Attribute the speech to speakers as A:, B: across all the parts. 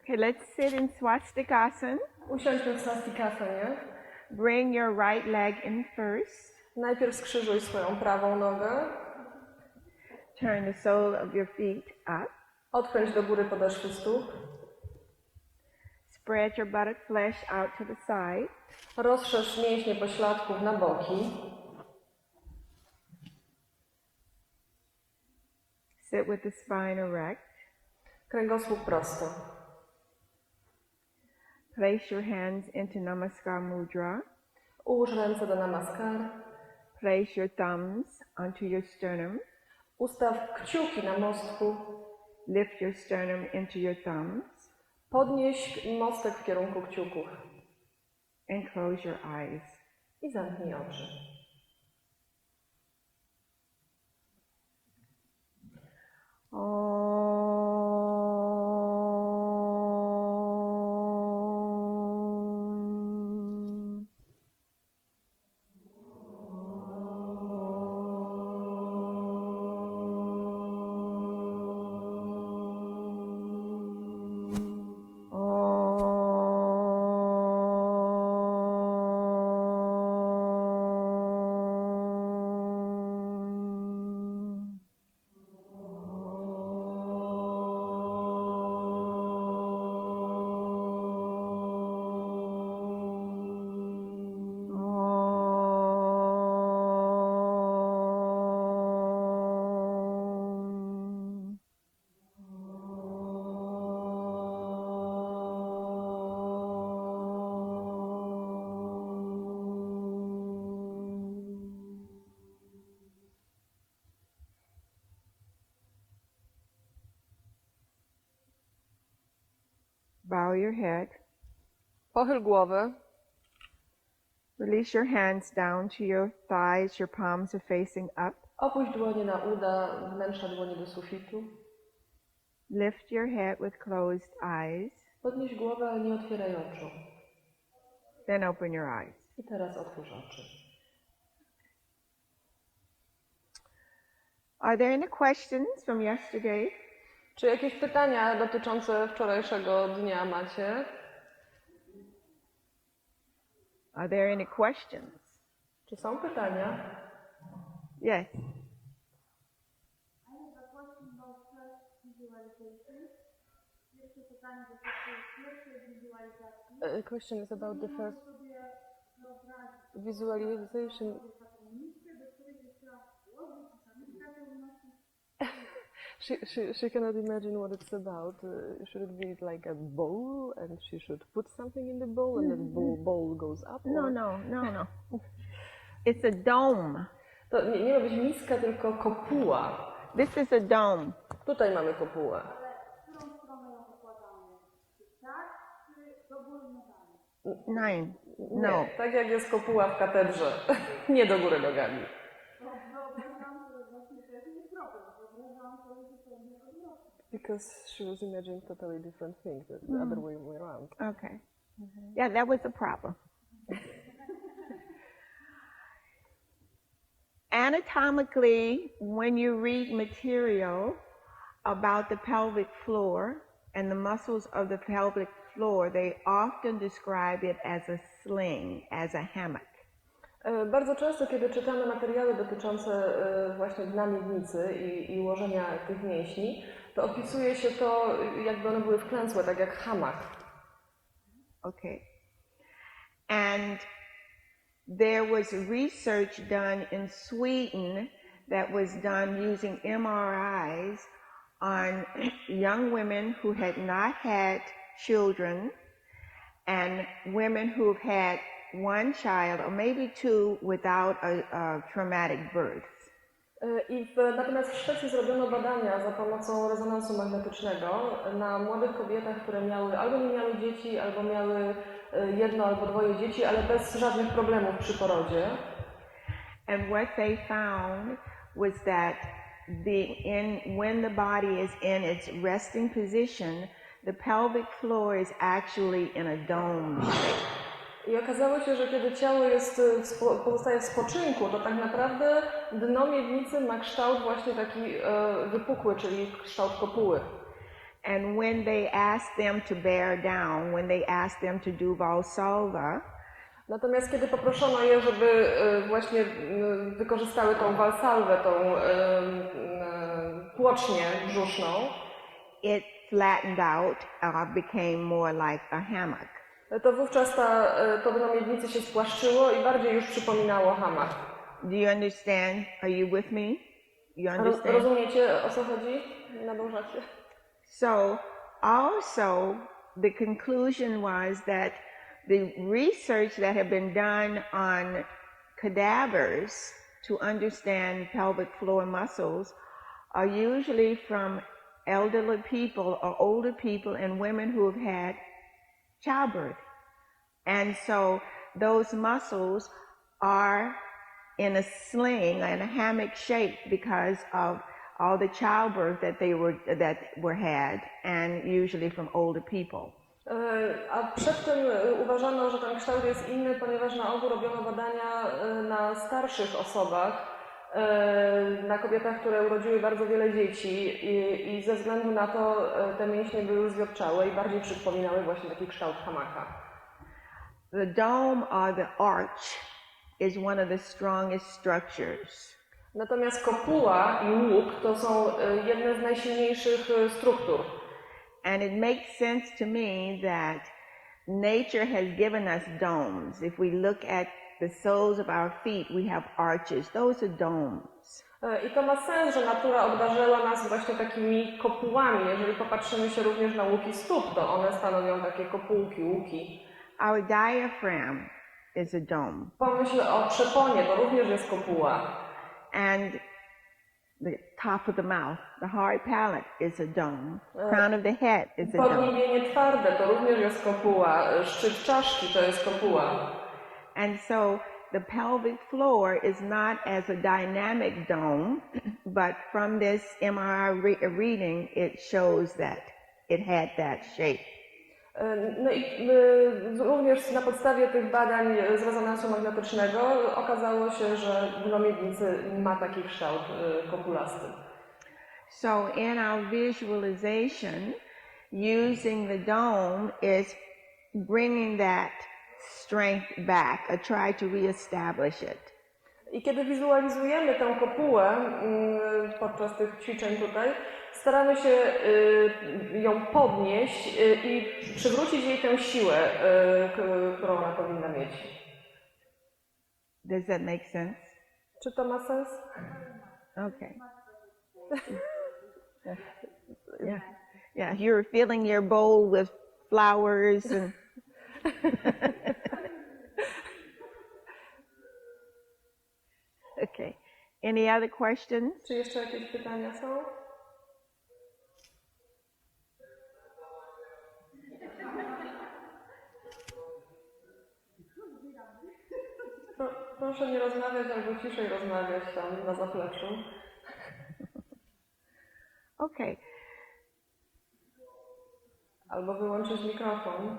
A: Okay, let's sit in swastikasana.
B: Usiądźmy w swastikasanie.
A: Bring your right leg in first.
B: Najpierw skrzyżuj swoją prawą nogę.
A: Turn the sole of your feet up.
B: Odkręć do góry podeszwy stóp.
A: Spread your buttock flesh out to the side.
B: Rozszerz mięśnie pośladków na boki.
A: Sit with the spine erect.
B: Kręgosłup prosto.
A: Place your hands into Namaskar Mudra.
B: Ułóż ręce do namaskar.
A: Place your thumbs onto your sternum.
B: Ustaw kciuki na mostku.
A: Lift your sternum into your thumbs.
B: Podnieś mostek w kierunku kciuków.
A: And close your eyes.
B: I zamknij oczy.
A: Bow your head.
B: Pochyl głowę.
A: Release your hands down to your thighs. Your palms are facing up.
B: Opuść dłonie na uda, wnętrza dłoni do sufitu.
A: Lift your head with closed eyes.
B: Podnieś głowę, ale nie otwieraj oczu.
A: Then open your eyes.
B: I teraz otwórz oczy.
A: Are there any questions from yesterday?
B: Czy jakieś pytania dotyczące wczorajszego dnia macie?
A: Are there any questions?
B: Czy są pytania?
A: Yes.
B: The question is about the first visualization. She cannot imagine what it's about. Should it be like a bowl and she should put something in the bowl and the bowl goes up?
A: No. It's a dome.
B: To nie ma być miska, tylko kopuła.
A: This is a dome.
B: Tutaj mamy kopułę.
A: Nine. No.
B: Nie, tak jak jest kopuła w katedrze. Nie do góry nogami. Because she was imagining totally different things, the other way around.
A: Okay. Yeah, that was a problem. Anatomically, when you read material about the pelvic floor and the muscles of the pelvic floor, they often describe it as a sling, as a hammock.
B: Bardzo często, kiedy czytamy materiały dotyczące właśnie dna miednicy i ułożenia tych mięśni, to opisuje się to, jakby one były wklęsłe, tak jak hamak.
A: Okay. And there was research done in Sweden that was done using MRIs on young women who had not had children and women who've had one child or maybe two without a traumatic birth.
B: Natomiast w Szwecji zrobiono badania za pomocą rezonansu magnetycznego na młodych kobietach, które miały albo nie miały dzieci, albo miały jedno albo dwoje dzieci, ale bez żadnych problemów przy porodzie.
A: And what they found was that when the body is in its resting position, the pelvic floor is actually in a dome shape.
B: I okazało się, że kiedy ciało pozostaje w spoczynku, to tak naprawdę dno miednicy ma kształt właśnie taki wypukły, czyli kształt kopuły.
A: And when they asked them to bear down, when they asked them to do Valsalva,
B: natomiast kiedy poproszono je, żeby właśnie wykorzystały tą walsalwę, tą płocznię brzuszną,
A: it flattened out or became more like a hammock.
B: to wówczas to dno miednicy się spłaszczyło i bardziej już przypominało hamak.
A: Do you understand? Are you with me? You understand?
B: Rozumiecie, o co chodzi? Nadążacie?
A: So also the conclusion was that the research that had been done on cadavers to understand pelvic floor muscles are usually from elderly people or older people and women who have had childbirth. And so those muscles are in a sling and a hammock shape because of all the childbirth that were had, and usually from older people.
B: A przedtem uważano, że ten kształt jest inny, ponieważ na ogół robiono badania na starszych osobach, na kobietach, które urodziły bardzo wiele dzieci i ze względu na to te mięśnie były zwiotczałe i bardziej przypominały właśnie taki kształt hamaka.
A: The dome or the arch is one of the strongest structures.
B: Natomiast kopuła i łuk to są jedne z najsilniejszych struktur.
A: And it makes sense to me that nature has given us domes. If we look at the soles of our feet, we have arches. Those are domes.
B: I to ma sens, że natura obdarzyła nas właśnie takimi kopułami. Jeżeli popatrzymy się również na łuki stóp, to one stanowią takie kopułki, łuki.
A: Our diaphragm is a dome.
B: Pomyśl o przeponie, to również jest kopuła.
A: And the top of the mouth, the hard palate is a dome. Crown of the head is a dome.
B: Podniebienie twarde to również jest kopuła. Szczyt czaszki to jest kopuła.
A: And so the pelvic floor is not as a dynamic dome, but from this MRI reading, it shows that it had that shape.
B: No i również na podstawie tych badań z rezonansu magnetycznego okazało się, że dno miednicy ma taki kształt kopulasty.
A: So in our visualization, using the dome is bringing that strength back, or try to reestablish it.
B: I kiedy wizualizujemy tę kopułę podczas tych ćwiczeń tutaj, staramy się ją podnieść i przywrócić jej tę siłę, którą ona powinna mieć.
A: Does that make sense?
B: Czy to ma sens?
A: Okay. Yeah. You're filling your bowl with flowers and. Okay. Any other questions?
B: Czy jeszcze jakieś pytania są? Proszę nie rozmawiać albo ciszej rozmawiać tam na zapleczu.
A: Okay.
B: Albo wyłączyć mikrofon.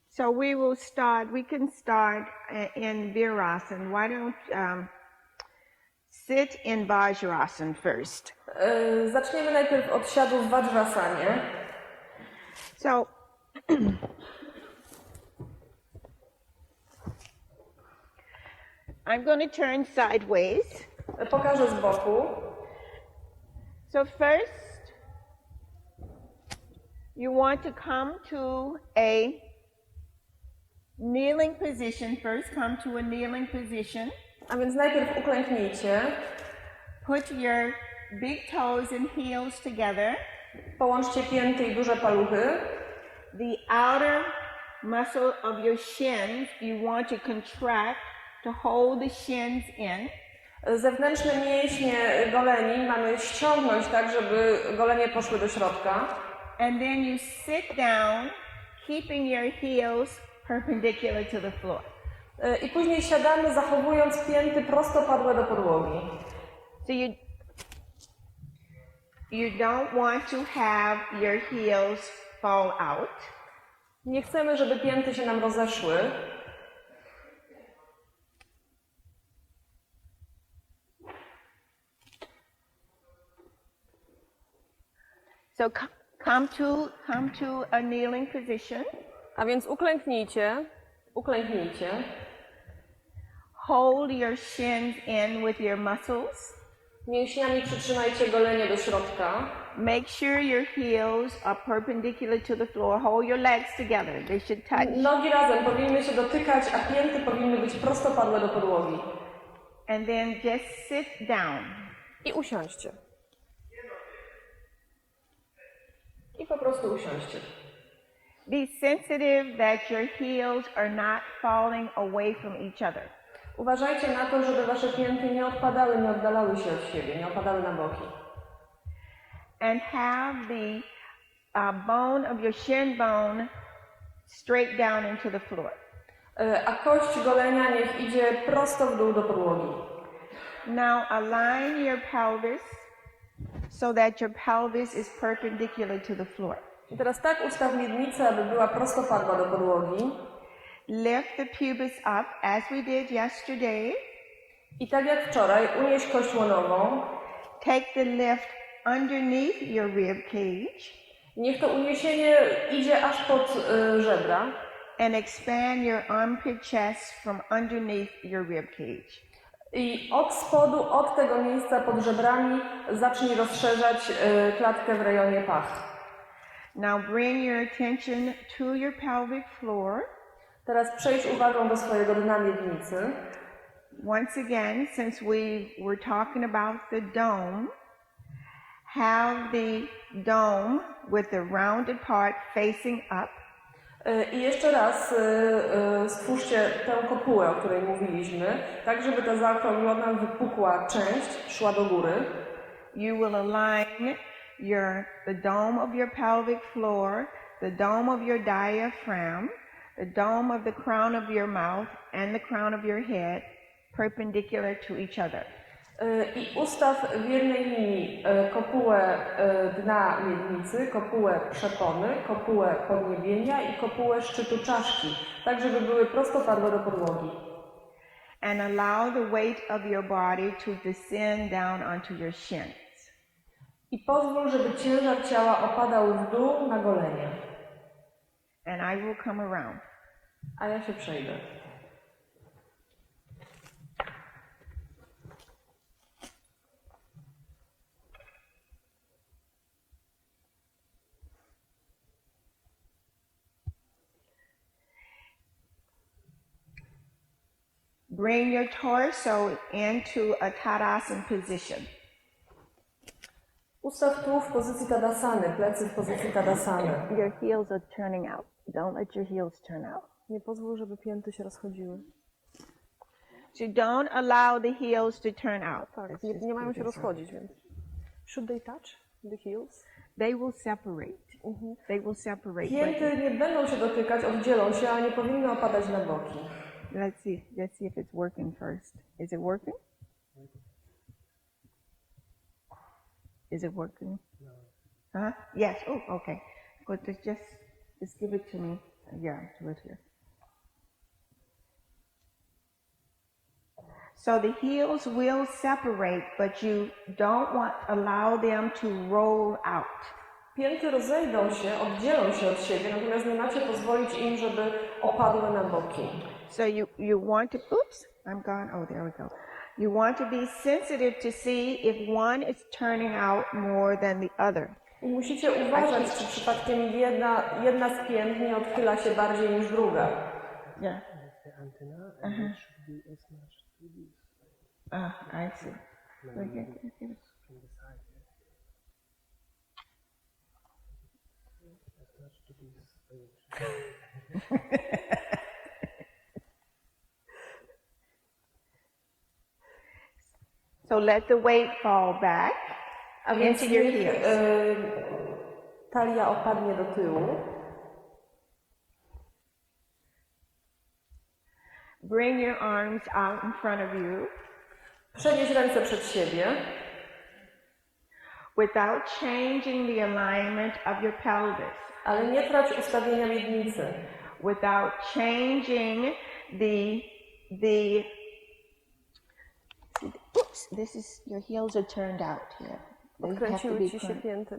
A: So we can start in Vajrasana. Why don't sit in Vajrasana first?
B: Zaczniemy najpierw od siadu w Vajrasanie.
A: So I'm going to turn sideways.
B: Pokażę z boku.
A: So first, you want to come to a kneeling position. First, come to a kneeling position.
B: A więc najpierw uklęknijcie.
A: Put your big toes and heels together.
B: Połączcie pięty i duże paluchy.
A: The outer muscle of your shins, you want to contract to hold the shins in.
B: Zewnętrzne mięśnie goleni mamy ściągnąć tak, żeby golenie poszły do środka.
A: And then you sit down, keeping your heels perpendicular to the floor.
B: I później siadamy, zachowując pięty prostopadłe do podłogi.
A: So you don't want to have your heels fall out.
B: Nie chcemy, żeby pięty się nam rozeszły.
A: So come to a kneeling position.
B: A więc uklęknijcie.
A: Hold your shins in with your muscles.
B: Mięśniami przytrzymajcie golenie do środka.
A: Make sure your heels are perpendicular to the floor. Hold your legs together. They should touch.
B: Nogi razem powinny się dotykać, a pięty powinny być prostopadłe do podłogi.
A: And then just sit down.
B: I usiądźcie. I po prostu usiądźcie.
A: Be sensitive that your heels are not falling away from each other.
B: Uważajcie na to, żeby wasze pięty nie odpadały, nie oddalały się od siebie, nie opadały na boki.
A: And have the bone of your shin bone straight down into the floor.
B: A kość golenia niech idzie prosto w dół do podłogi.
A: Now align your pelvis so that your pelvis is perpendicular to the floor.
B: I teraz tak ustaw miednicę, aby była prostopadła do podłogi.
A: Lift the pubis up as we did yesterday.
B: I tak jak wczoraj, unieś kość łonową.
A: Take the lift underneath your rib cage.
B: Niech to uniesienie idzie aż pod żebra.
A: And expand your armpit chest from underneath your rib cage.
B: I od spodu, od tego miejsca pod żebrami zacznij rozszerzać klatkę w rejonie pach.
A: Now bring your attention to your pelvic floor.
B: Teraz przejdź uwagą do swojego dna miednicy.
A: Once again, since we were talking about the dome, have the dome with the rounded part facing up.
B: I jeszcze raz stwórzcie tę kopułę, o której mówiliśmy, tak żeby ta zaokrąglona, wypukła część szła do góry.
A: You will align the dome of your pelvic floor, the dome of your diaphragm, the dome of the crown of your mouth and the crown of your head perpendicular to each other.
B: I ustaw w jednej linii kopułę dna miednicy, kopułę przepony, kopułę podniebienia i kopułę szczytu czaszki, tak żeby były prostopadłe do podłogi.
A: And allow the weight of your body to descend down onto your shins.
B: I pozwól, żeby ciężar ciała opadał w dół na golenie.
A: And I will come around.
B: A ja się przejdę.
A: Bring your torso into a Tadasana position.
B: Ustaw tułów w pozycji Tadasany, plecy w pozycji Tadasany.
A: Your heels are turning out. Don't let your heels turn out.
B: Nie pozwól, żeby pięty się rozchodziły.
A: So don't allow the heels to turn out.
B: Tak, nie mają się rozchodzić, więc... Should they touch the heels?
A: They will separate. They will separate.
B: Pięty nie będą się dotykać, oddzielą się, ale nie powinny opadać na boki.
A: Let's see if it's working first. Is it working? Is it working? No. Huh? Yes. Oh, okay. Good. Just give it to me. Yeah, do it here. So the heels will separate, but you don't allow them to roll out.
B: Pięty rozejdą się, oddzielą się od siebie, natomiast nie macie pozwolić im, żeby opadły na boki.
A: So you want to, oops, I'm gone. Oh, there we go. You want to be sensitive to see if one is turning out more than the other.
B: I musicie uważać, czy przypadkiem jedna z pięt nie odchyla się bardziej niż druga.
A: Yeah. I see. So let the weight fall back into your heels.
B: Talia opadnie do tyłu.
A: Bring your arms out in front of you.
B: Przenieś ręce przed siebie.
A: Without changing the alignment of your pelvis.
B: Ale nie trać ustawienia miednicy.
A: Without changing oops, your heels are turned out here.
B: Odkręciły ci się pięty.